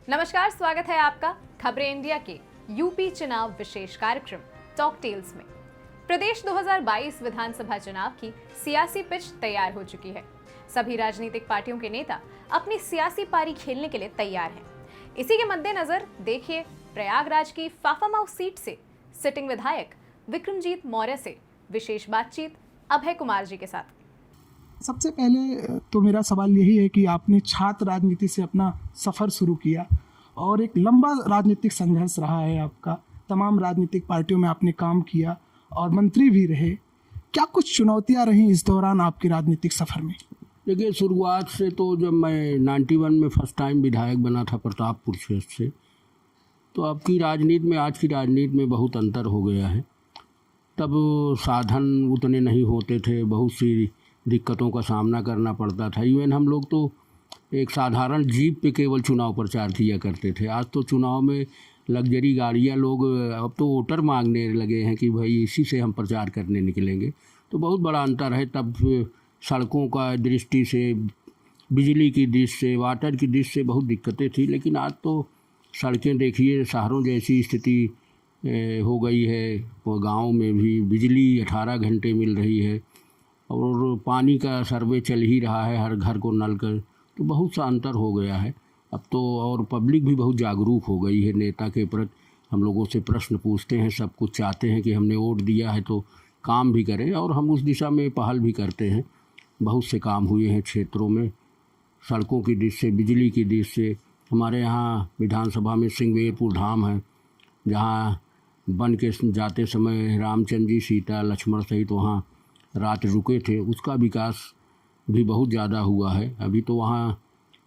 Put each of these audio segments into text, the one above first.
नमस्कार, स्वागत है आपका खबरें इंडिया के यूपी चुनाव विशेष कार्यक्रम टॉक टेल्स में। प्रदेश 2022 विधानसभा चुनाव की सियासी पिच तैयार हो चुकी है। सभी राजनीतिक पार्टियों के नेता अपनी सियासी पारी खेलने के लिए तैयार हैं। इसी के मद्देनजर देखिए प्रयागराज की फाफामाऊ सीट से सिटिंग विधायक विक्रमजीत मौर्य से विशेष बातचीत अभय कुमार जी के साथ। सबसे पहले तो मेरा सवाल यही है कि आपने छात्र राजनीति से अपना सफ़र शुरू किया और एक लंबा राजनीतिक संघर्ष रहा है आपका। तमाम राजनीतिक पार्टियों में आपने काम किया और मंत्री भी रहे। क्या कुछ चुनौतियां रहीं इस दौरान आपके राजनीतिक सफ़र में? देखिए, शुरुआत से तो जब मैं 91 में फर्स्ट टाइम विधायक बना था प्रतापपुर क्षेत्र से, तो अब की राजनीति में आज की राजनीति में बहुत अंतर हो गया है। तब साधन उतने नहीं होते थे, बहुत सी दिक्कतों का सामना करना पड़ता था। इवन हम लोग तो एक साधारण जीप पे केवल चुनाव प्रचार किया करते थे। आज तो चुनाव में लग्जरी गाड़ियाँ लोग अब तो वोटर मांगने लगे हैं कि भाई इसी से हम प्रचार करने निकलेंगे। तो बहुत बड़ा अंतर है। तब सड़कों का दृष्टि से, बिजली की दृष्टि से, वाटर की दृष्टि से बहुत दिक्कतें थी, लेकिन आज तो सड़कें देखिए, शहरों जैसी स्थिति हो गई है। गाँव में भी बिजली 18 घंटे मिल रही है और पानी का सर्वे चल ही रहा है, हर घर को नल कर। तो बहुत सा अंतर हो गया है अब तो। और पब्लिक भी बहुत जागरूक हो गई है नेता के प्रति। हम लोगों से प्रश्न पूछते हैं, सब कुछ चाहते हैं कि हमने वोट दिया है तो काम भी करें, और हम उस दिशा में पहल भी करते हैं। बहुत से काम हुए हैं क्षेत्रों में, सड़कों की दृष्टि से, बिजली की दृष्टि से। हमारे यहाँ विधानसभा में सिंगवेरपुर धाम है, जहाँ बन के जाते समय रामचंद्र जी, सीता, लक्ष्मण सहित वहाँ रात रुके थे। उसका विकास भी बहुत ज़्यादा हुआ है। अभी तो वहाँ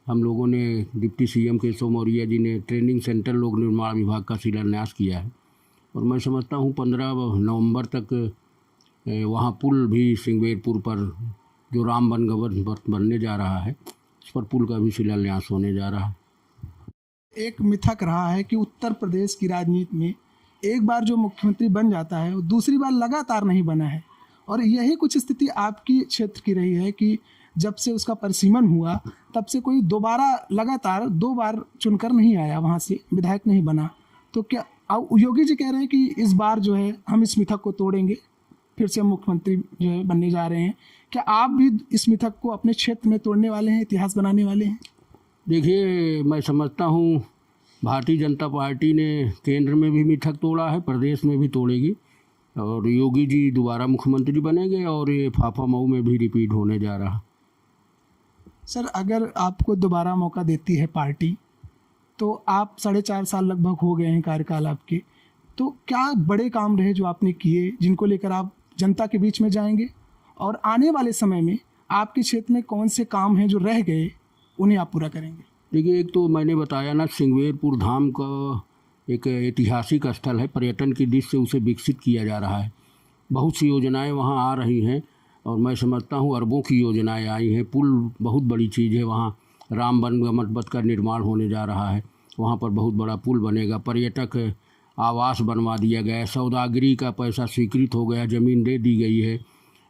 हम लोगों ने, डिप्टी सीएम केशव मौर्य जी ने ट्रेनिंग सेंटर लोक निर्माण विभाग का शिलान्यास किया है, और मैं समझता हूँ 15 नवंबर तक वहाँ पुल भी सिंगवेरपुर पर, जो राम वनगमन बनने जा रहा है, उस पर पुल का भी शिलान्यास होने जा रहा है। एक मिथक रहा है कि उत्तर प्रदेश की राजनीति में एक बार जो मुख्यमंत्री बन जाता है वो दूसरी बार लगातार नहीं बना है, और यही कुछ स्थिति आपकी क्षेत्र की रही है कि जब से उसका परिसीमन हुआ तब से कोई दोबारा लगातार 2 बार चुनकर नहीं आया, वहाँ से विधायक नहीं बना। तो क्या अब योगी जी कह रहे हैं कि इस बार जो है हम इस मिथक को तोड़ेंगे, फिर से मुख्यमंत्री जो है बनने जा रहे हैं? क्या आप भी इस मिथक को अपने क्षेत्र में तोड़ने वाले हैं, इतिहास बनाने वाले हैं? देखिए, मैं समझता हूँ भारतीय जनता पार्टी ने केंद्र में भी मिथक तोड़ा है, प्रदेश में भी तोड़ेगी, और योगी जी दोबारा मुख्यमंत्री बनेंगे, और ये फाफामऊ में भी रिपीट होने जा रहा। सर, अगर आपको दोबारा मौका देती है पार्टी, तो आप 4.5 साल लगभग हो गए हैं कार्यकाल आपके, तो क्या बड़े काम रहे जो आपने किए, जिनको लेकर आप जनता के बीच में जाएंगे? और आने वाले समय में आपके क्षेत्र में कौन से काम हैं जो रह गए, उन्हें आप पूरा करेंगे? देखिए, एक तो मैंने बताया ना, सिंगवेरपुर धाम का एक ऐतिहासिक स्थल है, पर्यटन की दृष्टि से उसे विकसित किया जा रहा है। बहुत सी योजनाएं वहां आ रही हैं, और मैं समझता हूं अरबों की योजनाएं आई हैं। पुल बहुत बड़ी चीज़ है, वहां राम वनगमन पथ का निर्माण होने जा रहा है, वहां पर बहुत बड़ा पुल बनेगा। पर्यटक आवास बनवा दिया गया है, सौदागरी का पैसा स्वीकृत हो गया, ज़मीन दे दी गई है।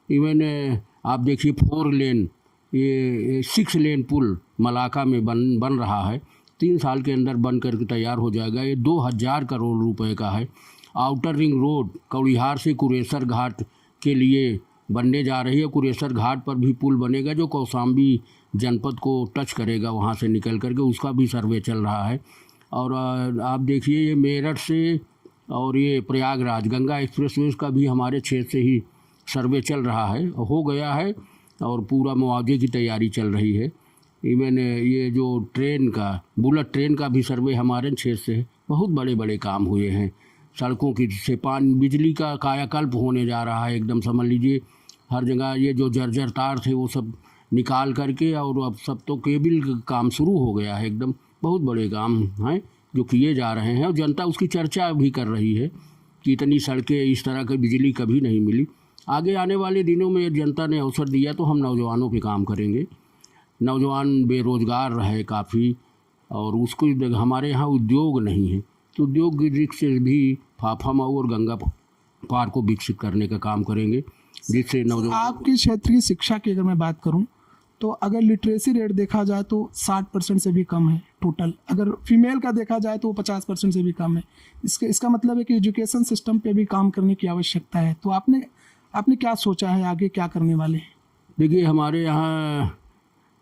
इवन आप देखिए 4 लेन, ये 6 लेन पुल मलाका में बन रहा है, 3 साल के अंदर बन करके तैयार हो जाएगा। ये 2000 करोड़ रुपए का है। आउटर रिंग रोड कौड़िहार से कुरेसर घाट के लिए बनने जा रही है। कुरेसर घाट पर भी पुल बनेगा, जो कौशाम्बी जनपद को टच करेगा, वहाँ से निकल करके, उसका भी सर्वे चल रहा है। और आप देखिए, ये मेरठ से और ये प्रयागराज गंगा एक्सप्रेसवे का भी हमारे क्षेत्र से ही सर्वे चल रहा है, हो गया है, और पूरा मुआवजे की तैयारी चल रही है। इवन ये जो ट्रेन का, बुलेट ट्रेन का भी सर्वे हमारे क्षेत्र से, बहुत बड़े बड़े काम हुए हैं। सड़कों की से पानी, बिजली का कायाकल्प होने जा रहा है एकदम। समझ लीजिए हर जगह ये जो जर्जर तार थे वो सब निकाल करके, और अब सब तो केबल का काम शुरू हो गया है एकदम। बहुत बड़े काम हैं जो किए जा रहे हैं, और जनता उसकी चर्चा भी कर रही है कि इतनी सड़कें, इस तरह की बिजली कभी नहीं मिली। आगे आने वाले दिनों में जनता ने अवसर दिया तो हम नौजवानों पे काम करेंगे। नौजवान बेरोज़गार रहे काफ़ी, और उसको हमारे यहाँ उद्योग नहीं है, तो उद्योग की दृष्टि से भी फाफामऊ और गंगा पार को विकसित करने का काम करेंगे, जिससे नौजवान। आपके क्षेत्र की शिक्षा की अगर मैं बात करूं, तो अगर लिटरेसी रेट देखा जाए तो 60% से भी कम है टोटल। अगर फीमेल का देखा जाए तो वो 50% से भी कम है। इसका मतलब है कि एजुकेशन सिस्टम पे भी काम करने की आवश्यकता है। तो आपने क्या सोचा है, आगे क्या करने वाले हैं? देखिए, हमारे यहाँ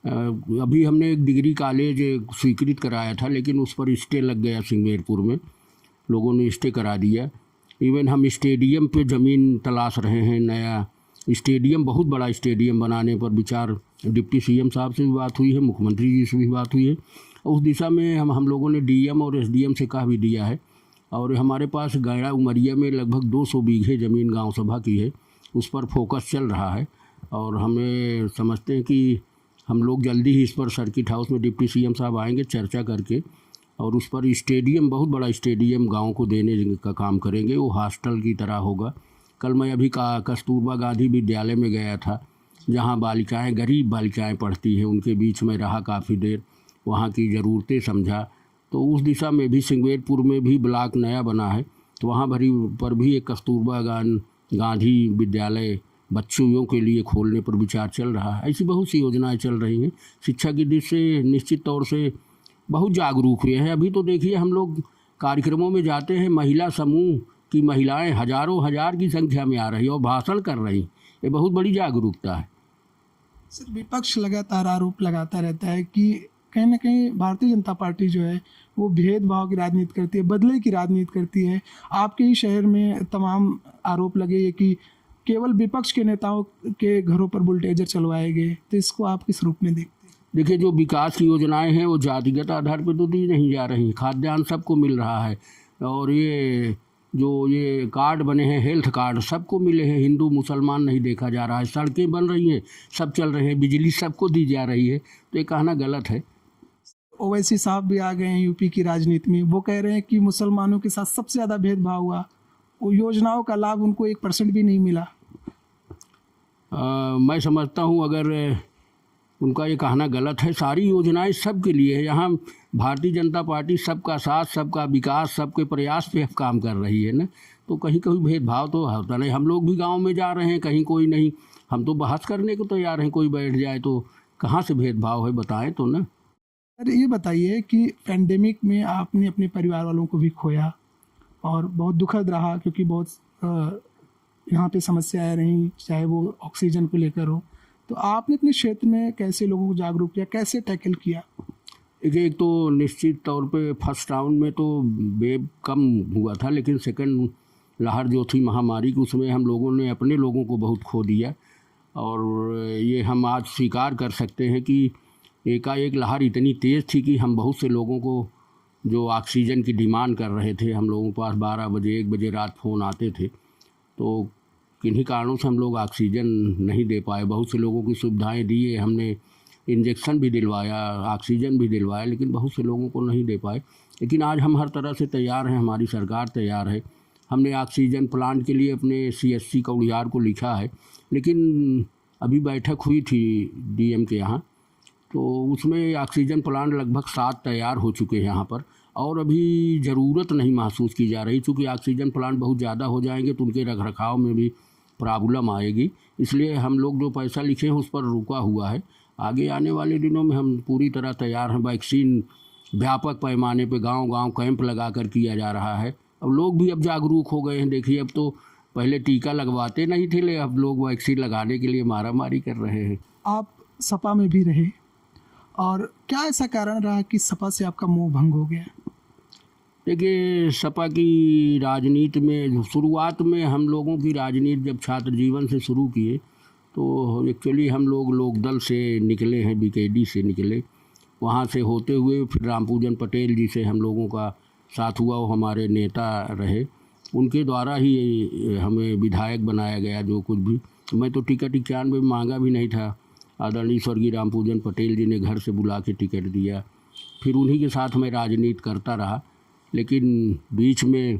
अभी हमने एक डिग्री कॉलेज स्वीकृत कराया था, लेकिन उस पर स्टे लग गया। सिंगवेरपुर में लोगों ने स्टे करा दिया। इवन हम स्टेडियम पे ज़मीन तलाश रहे हैं, नया स्टेडियम, बहुत बड़ा स्टेडियम बनाने पर विचार डिप्टी सीएम साहब से भी बात हुई है, मुख्यमंत्री जी से भी बात हुई है। उस दिशा में हम लोगों ने डीएम और एसडीएम से कह भी दिया है। और हमारे पास गैरा उमरिया में लगभग 200 बीघे ज़मीन गांव सभा की है, उस पर फोकस चल रहा है। और हमें समझते हैं कि हम लोग जल्दी ही इस पर सर्किट हाउस में डिप्टी सीएम साहब आएंगे, चर्चा करके, और उस पर स्टेडियम, बहुत बड़ा स्टेडियम गांव को देने का काम करेंगे। वो हॉस्टल की तरह होगा। कल मैं अभी कस्तूरबा गांधी विद्यालय में गया था, जहां बालिकाएं, गरीब बालिकाएं पढ़ती हैं, उनके बीच में रहा काफ़ी देर, वहां की ज़रूरतें समझा। तो उस दिशा में भी सिंगवेरपुर में भी ब्लॉक नया बना है, तो वहाँ पर भी एक कस्तूरबा गांधी विद्यालय बच्चियों के लिए खोलने पर विचार चल रहा है। ऐसी बहुत सी योजनाएं चल रही हैं। शिक्षा की दृष्टि से निश्चित तौर से बहुत जागरूक हुए हैं। अभी तो देखिए, हम लोग कार्यक्रमों में जाते हैं, महिला समूह की महिलाएं हजारों हजार की संख्या में आ रही और भाषण कर रही। ये बहुत बड़ी जागरूकता है। सर, विपक्ष लगातार आरोप लगाता रहता है कि कहीं ना कहीं भारतीय जनता पार्टी जो है वो भेदभाव की राजनीति करती है, बदले की राजनीति करती है। आपके ही शहर में तमाम आरोप लगे हैं कि केवल विपक्ष के नेताओं के घरों पर बुलडोजर चलवाए गए। तो इसको आप किस रूप में देखते हैं? देखिए, जो विकास की योजनाएं हैं वो जातिगत आधार पर तो दी नहीं जा रही। खाद्यान्न सबको मिल रहा है, और ये कार्ड बने हैं, हेल्थ कार्ड सबको मिले हैं। हिंदू मुसलमान नहीं देखा जा रहा है। सड़कें बन रही हैं, सब चल रहे हैं, बिजली सबको दी जा रही है। तो ये कहना गलत है। ओवैसी साहब भी आ गए हैं यूपी की राजनीति में। वो कह रहे हैं कि मुसलमानों के साथ सबसे ज़्यादा भेदभाव हुआ, वो योजनाओं का लाभ उनको 1% भी नहीं मिला। मैं समझता हूँ अगर उनका ये कहना गलत है। सारी योजनाएं सबके लिए है। यहाँ भारतीय जनता पार्टी सबका साथ, सबका विकास, सबके प्रयास पे काम कर रही है ना। तो कहीं कहीं भेदभाव तो होता नहीं। हम लोग भी गांव में जा रहे हैं, कहीं कोई नहीं, हम तो बहस करने को तैयार हैं। कोई बैठ जाए तो कहाँ से भेदभाव है, बताएं तो ना। सर, ये बताइए कि पैंडेमिक में आपने अपने परिवार वालों को भी खोया और बहुत दुखद रहा, क्योंकि बहुत यहाँ पे समस्याएं रहीं, चाहे वो ऑक्सीजन को लेकर हो। तो आपने अपने क्षेत्र में कैसे लोगों को जागरूक किया, कैसे टैकल किया? देखिए, एक तो निश्चित तौर पे फर्स्ट राउंड में तो वेव कम हुआ था, लेकिन सेकंड लहर जो थी महामारी की, उसमें हम लोगों ने अपने लोगों को बहुत खो दिया। और ये हम आज स्वीकार कर सकते हैं कि एकाएक लहर इतनी तेज़ थी कि हम बहुत से लोगों को जो ऑक्सीजन की डिमांड कर रहे थे, हम लोगों के पास 12 बजे 1 बजे रात फ़ोन आते थे। तो किन्हीं कारणों से हम लोग ऑक्सीजन नहीं दे पाए। बहुत से लोगों की सुविधाएं दी है, हमने इंजेक्शन भी दिलवाया, ऑक्सीजन भी दिलवाया, लेकिन बहुत से लोगों को नहीं दे पाए। लेकिन आज हम हर तरह से तैयार हैं, हमारी सरकार तैयार है। हमने ऑक्सीजन प्लांट के लिए अपने CSC कौड़ियार को लिखा है, लेकिन अभी बैठक हुई थी DM के यहाँ, तो उसमें ऑक्सीजन प्लांट लगभग 7 तैयार हो चुके हैं यहाँ पर, और अभी ज़रूरत नहीं महसूस की जा रही। चूँकि ऑक्सीजन प्लांट बहुत ज़्यादा हो जाएंगे तो उनके रख रखाव में भी प्रॉब्लम आएगी। इसलिए हम लोग जो पैसा लिखे हैं उस पर रुका हुआ है। आगे आने वाले दिनों में हम पूरी तरह तैयार हैं। वैक्सीन व्यापक पैमाने पे गांव-गांव कैंप लगाकर किया जा रहा है। अब लोग भी अब जागरूक हो गए हैं। देखिए, अब तो पहले टीका लगवाते नहीं थे, लेकिन अब लोग वैक्सीन लगाने के लिए मारामारी कर रहे हैं। आप सपा में भी रहे, और क्या ऐसा कारण रहा कि सपा से आपका मोह भंग हो गया? देखिए, सपा की राजनीति में शुरुआत में हम लोगों की राजनीति जब छात्र जीवन से शुरू किए तो एक्चुअली हम लोग लोकदल से निकले हैं, BKD से निकले। वहाँ से होते हुए फिर रामपूजन पटेल जी से हम लोगों का साथ हुआ, वो हमारे नेता रहे। उनके द्वारा ही हमें विधायक बनाया गया। जो कुछ भी, मैं तो टिकट 91 में मांगा भी नहीं था। आदरणीय स्वर्गीय रामपूजन पटेल जी ने घर से बुला के टिकट दिया। फिर उन्हीं के साथ मैं राजनीति करता रहा। लेकिन बीच में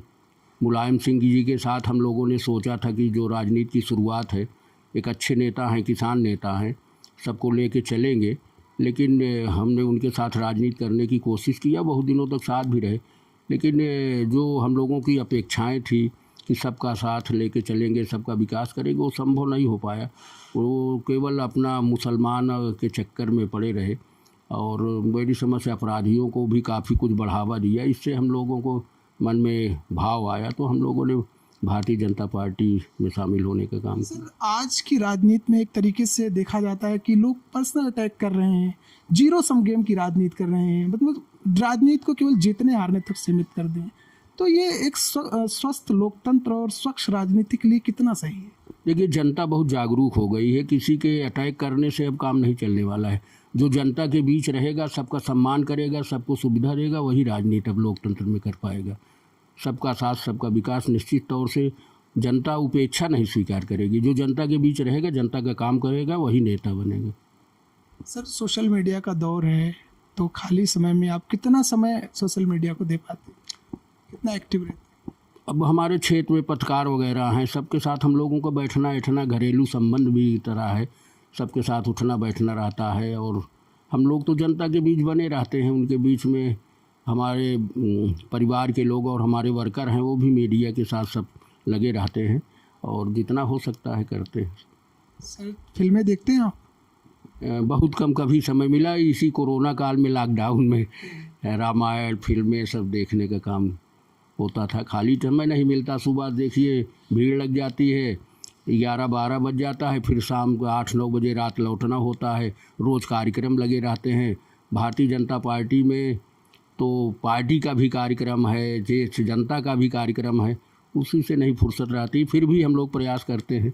मुलायम सिंह जी के साथ हम लोगों ने सोचा था कि जो राजनीति की शुरुआत है, एक अच्छे नेता हैं, किसान नेता हैं, सबको लेके चलेंगे। लेकिन हमने उनके साथ राजनीति करने की कोशिश किया, बहुत दिनों तक साथ भी रहे। लेकिन जो हम लोगों की अपेक्षाएं थी कि सबका साथ लेके चलेंगे, सबका विकास करेंगे, वो संभव नहीं हो पाया। वो केवल अपना मुसलमान के चक्कर में पड़े रहे और मेरी समझ से अपराधियों को भी काफ़ी कुछ बढ़ावा दिया। इससे हम लोगों को मन में भाव आया तो हम लोगों ने भारतीय जनता पार्टी में शामिल होने का काम किया। सर, आज की राजनीति में एक तरीके से देखा जाता है कि लोग पर्सनल अटैक कर रहे हैं, जीरो सम गेम की राजनीति कर रहे हैं, मतलब राजनीति को केवल जीतने हारने तक सीमित कर दें। तो ये एक स्वस्थ लोकतंत्र और स्वच्छ राजनीति के लिए कितना सही है? देखिए, जनता बहुत जागरूक हो गई है। किसी के अटैक करने से अब काम नहीं चलने वाला है। जो जनता के बीच रहेगा, सबका सम्मान करेगा, सबको सुविधा देगा, वही राजनीति अब लोकतंत्र में कर पाएगा। सबका साथ, सबका विकास, निश्चित तौर से जनता उपेक्षा नहीं स्वीकार करेगी। जो जनता के बीच रहेगा, जनता का काम करेगा, वही नेता बनेगा। सर, सोशल मीडिया का दौर है, तो खाली समय में आप कितना समय सोशल मीडिया को दे पाते हैं? कितना एक्टिव रहते हैं? अब हमारे क्षेत्र में पत्रकार वगैरह हैं, सबके साथ हम लोगों का बैठना बैठना घरेलू संबंध भी तरह है, सबके साथ उठना बैठना रहता है और हम लोग तो जनता के बीच बने रहते हैं। उनके बीच में हमारे परिवार के लोग और हमारे वर्कर हैं, वो भी मीडिया के साथ सब लगे रहते हैं और जितना हो सकता है करते हैं। सर, फिल्में देखते हैं आप? बहुत कम, कभी समय मिला इसी कोरोना काल में, लॉकडाउन में रामायण फिल्में सब देखने का काम होता था। खाली समय नहीं मिलता। सुबह देखिए भीड़ लग जाती है, 11-12 बज जाता है, फिर शाम को 8-9 बजे रात लौटना होता है। रोज़ कार्यक्रम लगे रहते हैं। भारतीय जनता पार्टी में तो पार्टी का भी कार्यक्रम है, ज्येष्ठ जनता का भी कार्यक्रम है, उसी से नहीं फुर्सत रहती। फिर भी हम लोग प्रयास करते हैं।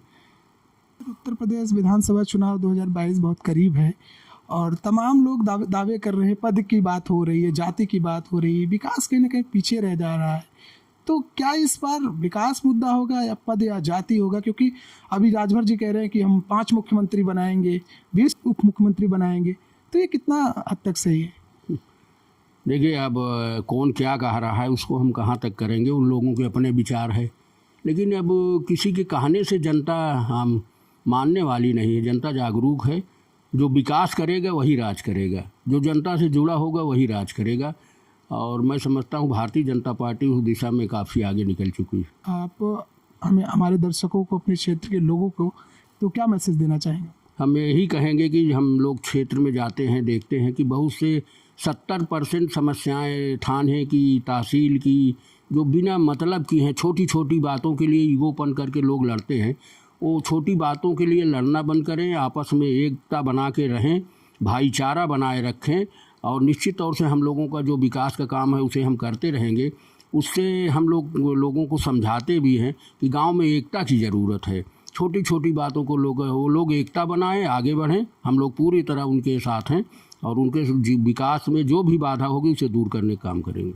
उत्तर प्रदेश विधानसभा चुनाव 2022 बहुत करीब है और तमाम लोग दावे कर रहे हैं, पद की बात हो रही है, जाति की बात हो रही है, विकास कहीं ना कहीं पीछे रह जा रहा है। तो क्या इस बार विकास मुद्दा होगा या पद या जाति होगा? क्योंकि अभी राजभर जी कह रहे हैं कि हम 5 मुख्यमंत्री बनाएंगे, 20 उप मुख्यमंत्री बनाएंगे, तो ये कितना हद तक सही है? देखिए, अब कौन क्या कह रहा है उसको हम कहाँ तक करेंगे, उन लोगों के अपने विचार है। लेकिन अब किसी के कहने से जनता हम मानने वाली नहीं है। जनता जागरूक है। जो विकास करेगा वही राज करेगा, जो जनता से जुड़ा होगा वही राज करेगा और मैं समझता हूँ भारतीय जनता पार्टी उस दिशा में काफ़ी आगे निकल चुकी है। आप हमें, हमारे दर्शकों को, अपने क्षेत्र के लोगों को तो क्या मैसेज देना चाहेंगे? हम यही कहेंगे कि हम लोग क्षेत्र में जाते हैं, देखते हैं कि बहुत से 70% समस्याएं थाने की, तहसील की, जो बिना मतलब की हैं, छोटी छोटी बातों के लिए ईगोपन करके लोग लड़ते हैं। वो छोटी बातों के लिए लड़ना बंद करें, आपस में एकता बना के रहें, भाईचारा बनाए रखें और निश्चित तौर से हम लोगों का जो विकास का काम है उसे हम करते रहेंगे। उससे हम लोगों को समझाते भी हैं कि गांव में एकता की ज़रूरत है। छोटी छोटी बातों को वो लोग एकता बनाएं, आगे बढ़ें। हम लोग पूरी तरह उनके साथ हैं और उनके विकास में जो भी बाधा होगी उसे दूर करने का काम करेंगे।